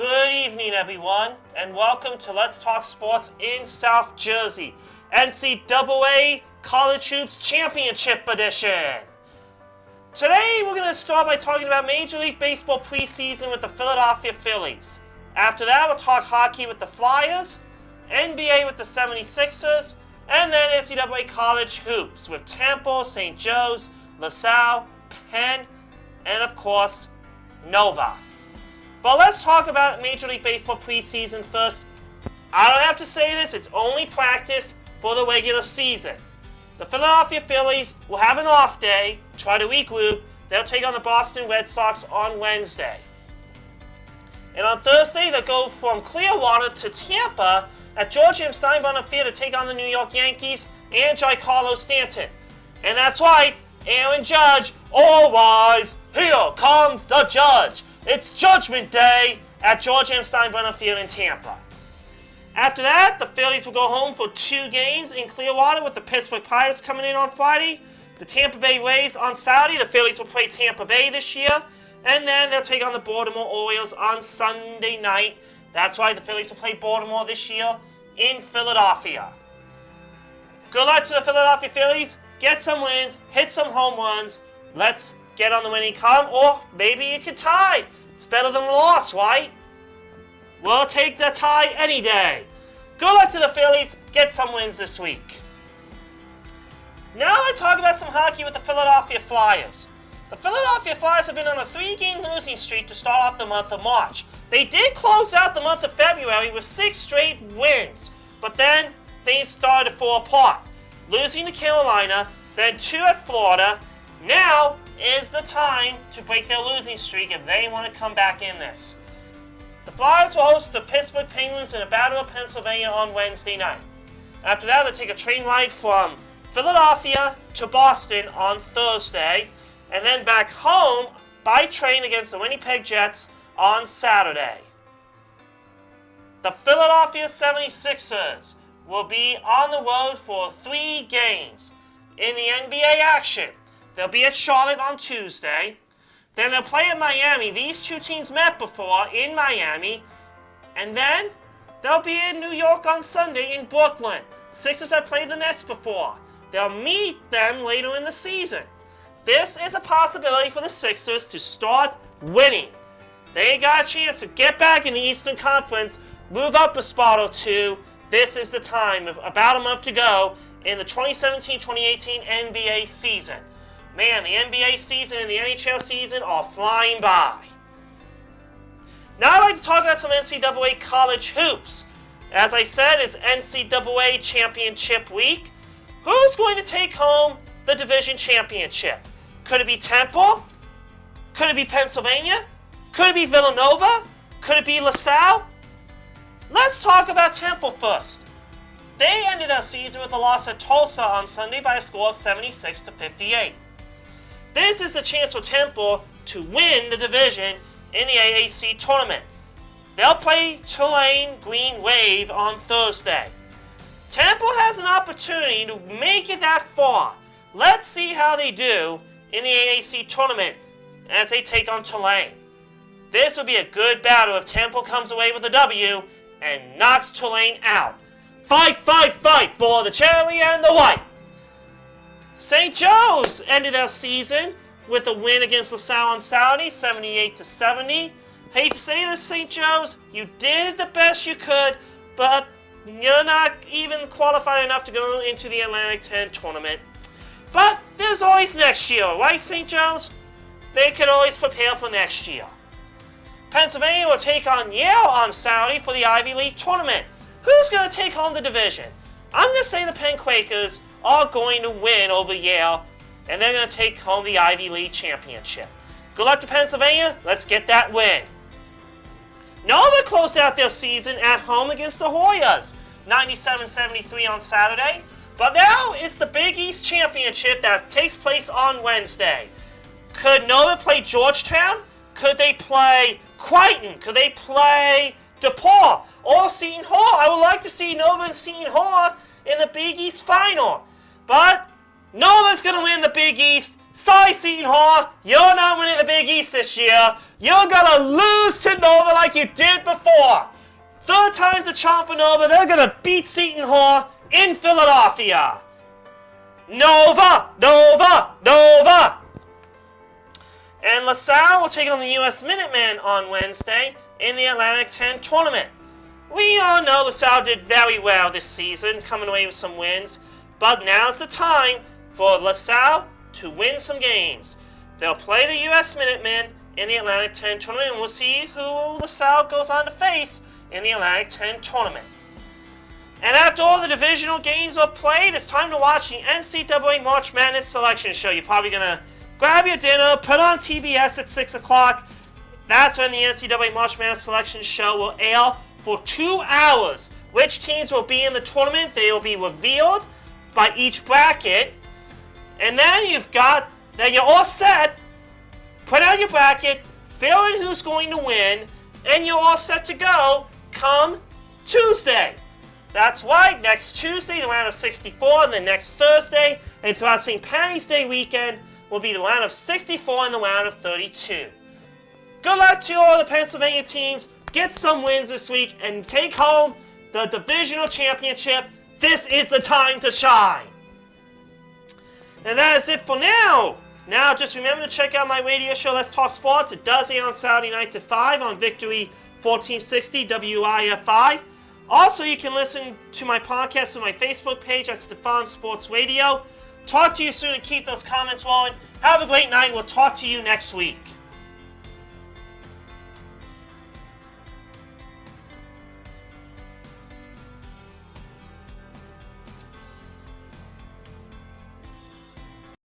Good evening, everyone, and welcome to Let's Talk Sports in South Jersey, NCAA College Hoops Championship Edition. Today, we're going to start by talking about Major League Baseball preseason with the Philadelphia Phillies. After that, we'll talk hockey with the Flyers, NBA with the 76ers, and then NCAA College Hoops with Temple, St. Joe's, LaSalle, Penn, and of course, Nova. But let's talk about Major League Baseball preseason first. I don't have to say this, it's only practice for the regular season. The Philadelphia Phillies will have an off day, try to regroup. They'll take on the Boston Red Sox on Wednesday. And on Thursday, they'll go from Clearwater to Tampa at George M. Steinbrenner Field to take on the New York Yankees and Giancarlo Stanton. And that's right, Aaron Judge, all rise, here comes the Judge. It's Judgment Day at George M. Steinbrenner Field in Tampa. After that, the Phillies will go home for 2 games in Clearwater with the Pittsburgh Pirates coming in on Friday, the Tampa Bay Rays on Saturday. The Phillies will play Tampa Bay this year, and then they'll take on the Baltimore Orioles on Sunday night. That's right, the Phillies will play Baltimore this year in Philadelphia. Good luck to the Philadelphia Phillies. Get some wins, hit some home runs. Let's get on the winning column, or maybe you can tie. It's better than a loss, right? We'll take the tie any day. Good luck to the Phillies. Get some wins this week. Now let's talk about some hockey with the Philadelphia Flyers. The Philadelphia Flyers have been on a 3-game losing streak to start off the month of March. They did close out the month of February with 6 straight wins, but then things started to fall apart. Losing to Carolina, then 2 at Florida. Now is the time to break their losing streak if they want to come back in this. The Flyers will host the Pittsburgh Penguins in a battle of Pennsylvania on Wednesday night. After that, they'll take a train ride from Philadelphia to Boston on Thursday, and then back home by train against the Winnipeg Jets on Saturday. The Philadelphia 76ers will be on the road for 3 games in the NBA action. They'll be at Charlotte on Tuesday. Then they'll play at Miami. These 2 teams met before in Miami. And then they'll be in New York on Sunday in Brooklyn. Sixers have played the Nets before. They'll meet them later in the season. This is a possibility for the Sixers to start winning. They got a chance to get back in the Eastern Conference, move up a spot or 2. This is the time, with about a month to go in the 2017-2018 NBA season. Man, the NBA season and the NHL season are flying by. Now I'd like to talk about some NCAA College Hoops. As I said, it's NCAA Championship Week. Who's going to take home the division championship? Could it be Temple? Could it be Pennsylvania? Could it be Villanova? Could it be LaSalle? Let's talk about Temple first. They ended their season with a loss at Tulsa on Sunday by a score of 76-58. This is the chance for Temple to win the division in the AAC tournament. They'll play Tulane Green Wave on Thursday. Temple has an opportunity to make it that far. Let's see how they do in the AAC tournament as they take on Tulane. This would be a good battle if Temple comes away with a W and knocks Tulane out. Fight, fight, fight for the cherry and the white. St. Joe's ended their season with a win against LaSalle on Saturday, 78-70. Hate to say this, St. Joe's, you did the best you could, but you're not even qualified enough to go into the Atlantic 10 tournament. But there's always next year, right, St. Joe's? They can always prepare for next year. Pennsylvania will take on Yale on Saturday for the Ivy League tournament. Who's going to take home the division? I'm going to say the Penn Quakers are going to win over Yale, and they're going to take home the Ivy League championship. Good luck to Pennsylvania. Let's get that win. Nova closed out their season at home against the Hoyas, 97-73 on Saturday. But now it's the Big East Championship that takes place on Wednesday. Could Nova play Georgetown? Could they play Crichton? Could they play DePaul or Seton Hall? I would like to see Nova and Seton Hall in the Big East final. But Nova's going to win the Big East. Sorry, Seton Hall, you're not winning the Big East this year. You're gonna lose to Nova like you did before. Third time's the charm for Nova. They're gonna beat Seton Hall in Philadelphia. Nova, Nova, Nova. And LaSalle will take on the U.S. Minutemen on Wednesday in the Atlantic 10 tournament. We all know LaSalle did very well this season, coming away with some wins. But now's the time for LaSalle to win some games. They'll play the U.S. Minutemen in the Atlantic 10 tournament, and we'll see who LaSalle goes on to face in the Atlantic 10 tournament. And after all the divisional games are played, it's time to watch the NCAA March Madness Selection Show. You're probably going to grab your dinner, put on TBS at 6 o'clock. That's when the NCAA March Madness Selection Show will air for 2 hours. Which teams will be in the tournament, they will be revealed by each bracket. And then you're all set. Put out your bracket, fill in who's going to win, and you're all set to go come Tuesday. That's right, next Tuesday, the round of 64, and then next Thursday, and throughout St. Patty's Day weekend, will be the round of 64 and the round of 32. Good luck to all the Pennsylvania teams. Get some wins this week and take home the divisional championship. This is the time to shine. And that is it for now. Now, just remember to check out my radio show, Let's Talk Sports. It does air on Saturday nights at 5 on Victory 1460 WIFI. Also, you can listen to my podcast on my Facebook page at Stefan Sports Radio. Talk to you soon and keep those comments rolling. Have a great night. We'll talk to you next week.